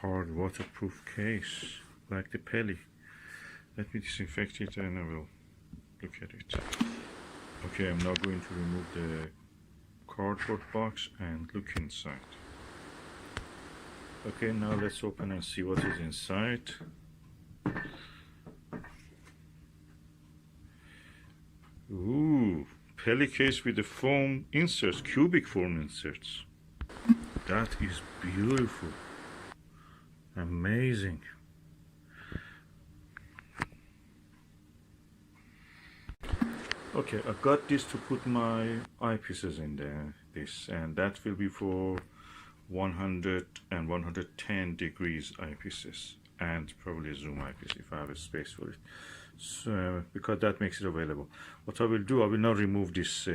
hard waterproof case like the Peli. Let me disinfect it and I will look at it. Okay, I'm now going to remove the cardboard box and look inside. Okay, now let's open and see what is inside. Ooh, Peli case with the foam inserts, cubic foam inserts. That is beautiful. Amazing. Okay, I got this to put my eyepieces in there, and that will be for 100 and 110 degrees eyepieces, and probably a zoom eyepiece if I have a space for it. So, because that makes it available. What I will do, I will not remove these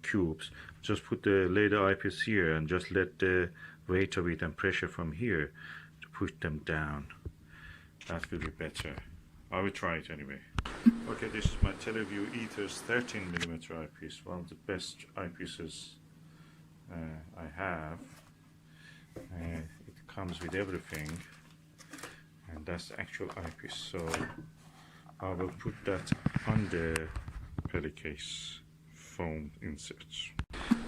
cubes, just put the laser eyepiece here and just let the weight of it and pressure from here to push them down. That will be better. I will try it anyway. Okay, this is my Televue Ethos 13mm eyepiece, one of the best eyepieces I have. It comes with everything, and that's the actual eyepiece, so I will put that on the Peli case foam inserts.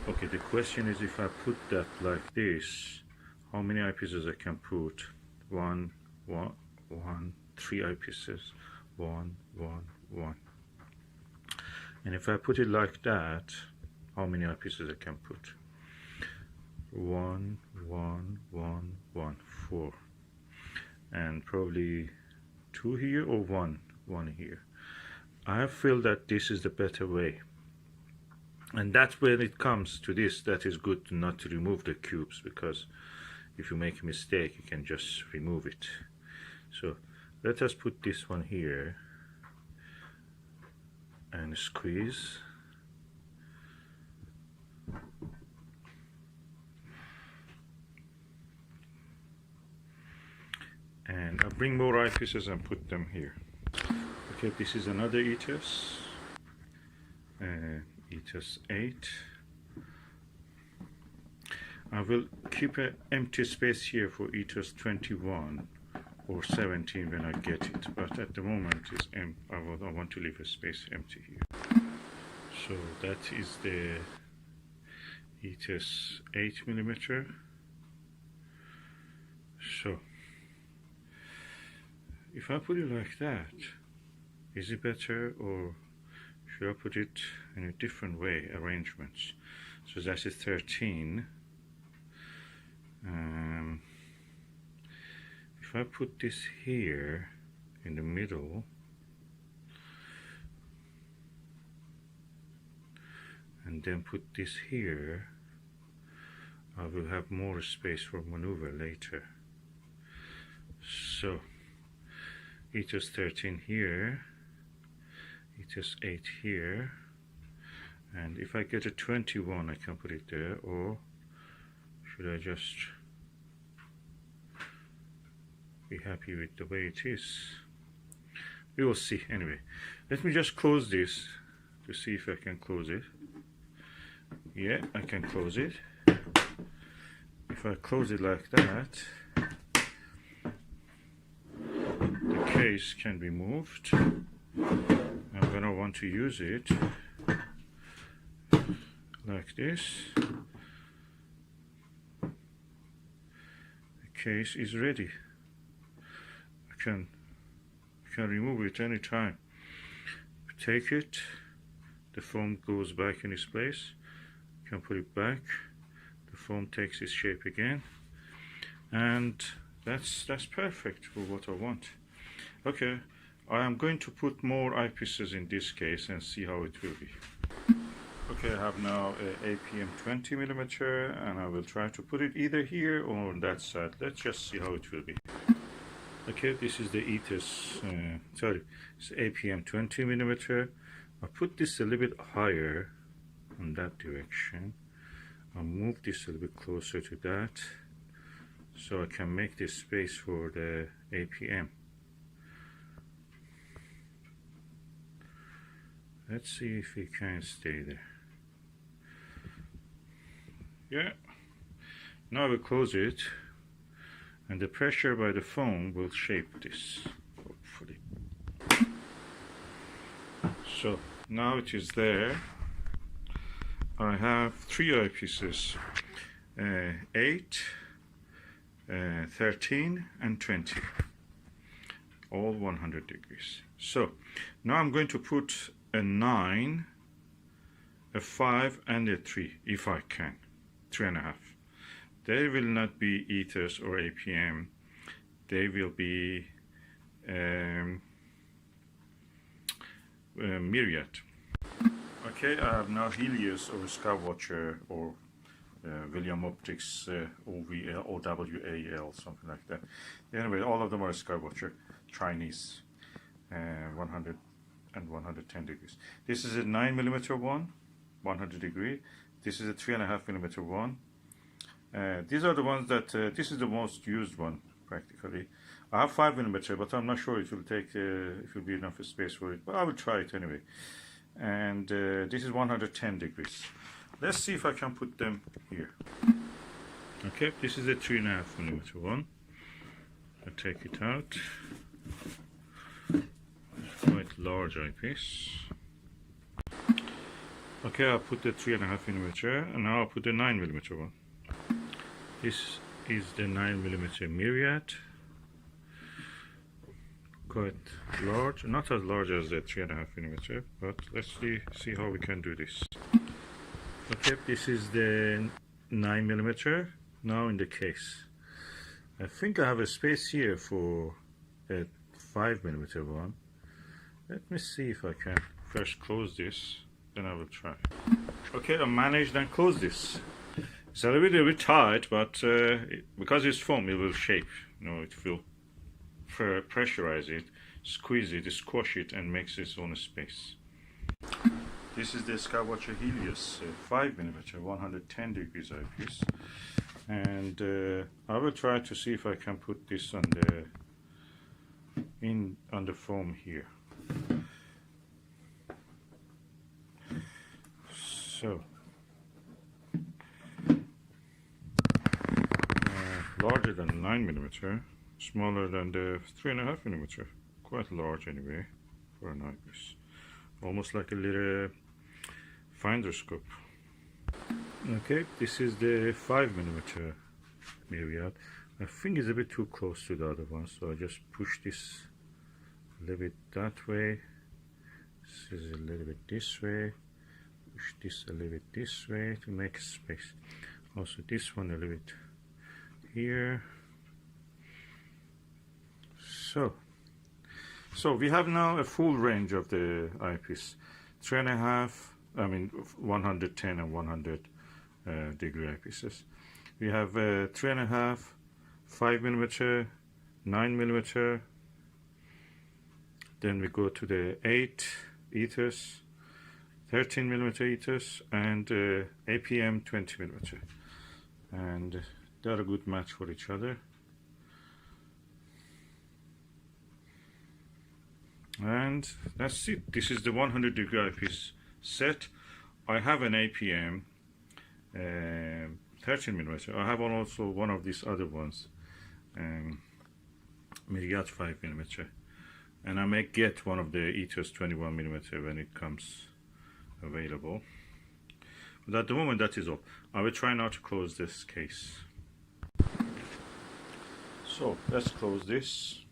Okay, the question is, if I put that like this, how many eyepieces I can put? 3 eyepieces. 1, 1, 1. And if I put it like that, how many eyepieces I can put? 1, 1, 1, 1, 4. And probably 2 here or 1 here. I feel that this is the better way. And that's when it comes to this, that is good not to remove the cubes, because if you make a mistake, you can just remove it. So let us put this one here and squeeze. And I'll bring more eyepieces and put them here. Okay, this is another Ethos. Ethos 8. I will keep an empty space here for Ethos 21 or 17 when I get it, but at the moment it's I want to leave a space empty here. So that is the Ethos 8mm. So if I put it like that, is it better, or should I put it in a different way, arrangements? So that's a 13. If I put this here in the middle, and then put this here, I will have more space for maneuver later. So Ethos 13 here, Ethos 8 here, and if I get a 21 I can put it there, or should I just be happy with the way it is? We will see. Anyway, let me just close this to see if I can close it. Yeah, I can close it. If I close it like that, the case can be moved, and when I want to use it like this, the case is ready. I can remove it anytime. Take it, the foam goes back in its place. You can put it back, the foam takes its shape again, and that's perfect for what I want. Okay, I am going to put more eyepieces in this case and see how it will be. Okay, I have now a APM 20mm, and I will try to put it either here or on that side. Let's just see how it will be. Okay, this is the Ethos, it's APM 20mm. I put this a little bit higher in that direction. I'll move this a little bit closer to that, so I can make this space for the APM. Let's see if it can stay there. Yeah, now I will close it, and the pressure by the foam will shape this, hopefully. So now it is there. I have 3 eyepieces, 8, 13 and 20, all 100 degrees. So now I'm going to put a 9, a 5 and a 3 if I can, 3.5. They will not be Ethos or APM, they will be Myriad. Okay, I have now Helios or Skywatcher or William Optics OVL, OWAL, something like that. Anyway, all of them are Skywatcher, Chinese, 100 and 110 degrees. This is a 9mm one, 100 degree. This is a 3.5mm one. These are the ones that, this is the most used one practically. I have 5mm, but I'm not sure it will take, it will be enough space for it, but I will try it anyway. And this is 110 degrees. Let's see if I can put them here. Okay, this is a 3.5mm one. I take it out. It's quite large eyepiece. Okay, I'll put the 3.5mm and now I'll put the 9mm one. This is the 9mm Myriad. Quite large, not as large as the 3.5mm, but let's see how we can do this. Okay, this is the 9mm now in the case. I think I have a space here for a 5mm one. Let me see if I can first close this, then I will try. Okay, I managed and closed this. It's a little bit tight, but because it's foam, it will shape. You know, it will pressurize it, squeeze it, squash it, and makes its own space. This is the Skywatcher Helios 5mm 110 degrees eyepiece, and I will try to see if I can put this on the foam here. So larger than 9mm, smaller than the 3.5mm, quite large anyway for an eyepiece, almost like a little finder scope. Okay, this is the 5mm Myriad. I think it's a bit too close to the other one, so I just push this a little bit that way, this is a little bit this way, push this a little bit this way to make space. Also this one a little bit here. So we have now a full range of the eyepiece, 3.5, 110 and 100 degree eyepieces. We have 3.5, 5mm, 9mm, then we go to the 8 Ethos, 13mm Ethos, and APM 20mm, and they're a good match for each other. And that's it. This is the 100 degree eyepiece set. I have an APM 13mm. I have also one of these other ones, Myriad 5mm, and I may get one of the Ethos 21mm when it comes available. But at the moment, that is all. I will try now to close this case. So let's close this.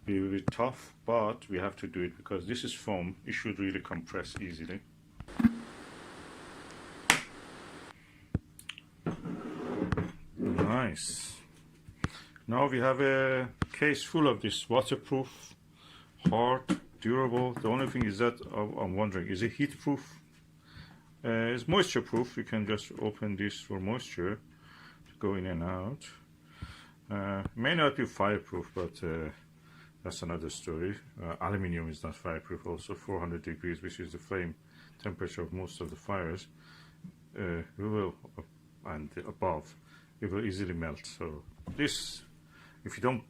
Be a bit tough, but we have to do it because this is foam. It should really compress easily. Nice. Now we have a case full of this waterproof, hard, durable. The only thing is that I'm wondering, is it heat proof? It's moisture proof. You can just open this for moisture to go in and out. May not be fireproof, but that's another story. Aluminium is not fireproof, also 400 degrees, which is the flame temperature of most of the fires, and above, it will easily melt. So this, if you don't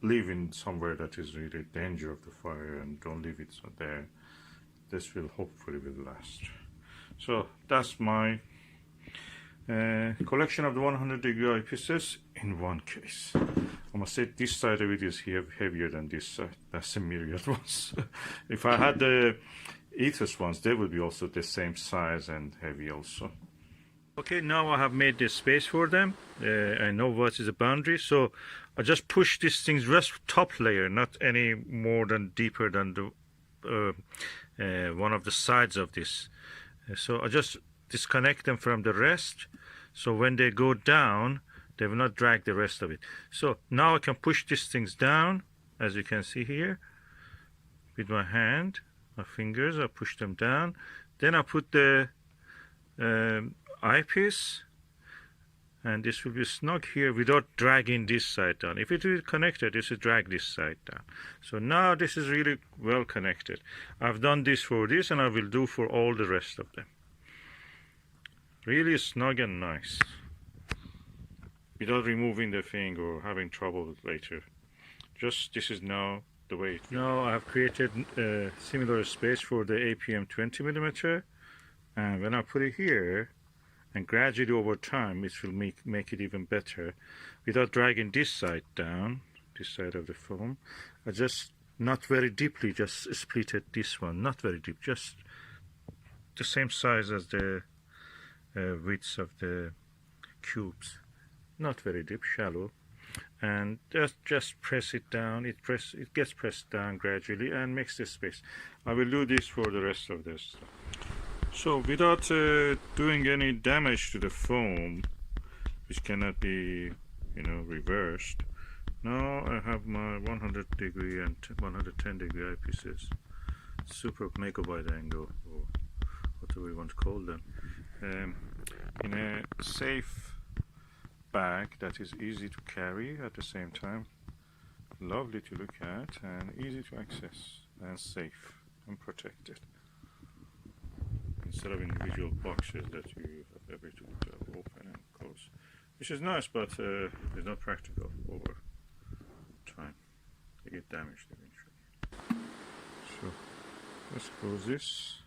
live in somewhere that is really danger of the fire and don't leave it there, this will hopefully will last. So that's my Collection of the 100-degree eyepieces in one case. I must say this side of it is heavier than this side. That's the Myriad ones. If I had the Ethos ones, they would be also the same size and heavy also. Okay, now I have made the space for them. I know what is the boundary, so I just push these things just top layer, not any more than deeper than the one of the sides of this. So I just disconnect them from the rest, so when they go down, they will not drag the rest of it. So now I can push these things down, as you can see here, with my hand, my fingers. I push them down. Then I put the eyepiece, and this will be snug here without dragging this side down. If it is connected, this will drag this side down. So now this is really well connected. I've done this for this, and I will do for all the rest of them. Really snug and nice, without removing the thing or having trouble later. Just this is now the way it is. Now I have created a similar space for the APM 20mm, and when I put it here, and gradually over time it will make it even better without dragging this side down, this side of the foam. I just, not very deeply, just splitted this one, not very deep, just the same size as the widths of the cubes, not very deep, shallow, and just press it down. It gets pressed down gradually and makes the space. I will do this for the rest of this. So without doing any damage to the foam, which cannot be, reversed, now I have my 100-degree and 110-degree eyepieces, super mega wide angle, or whatever you want to call them, in a safe bag that is easy to carry at the same time, lovely to look at and easy to access and safe and protected, instead of individual boxes that you have every to open and close, which is nice, but it's not practical over time. They get damaged eventually. So let's close this.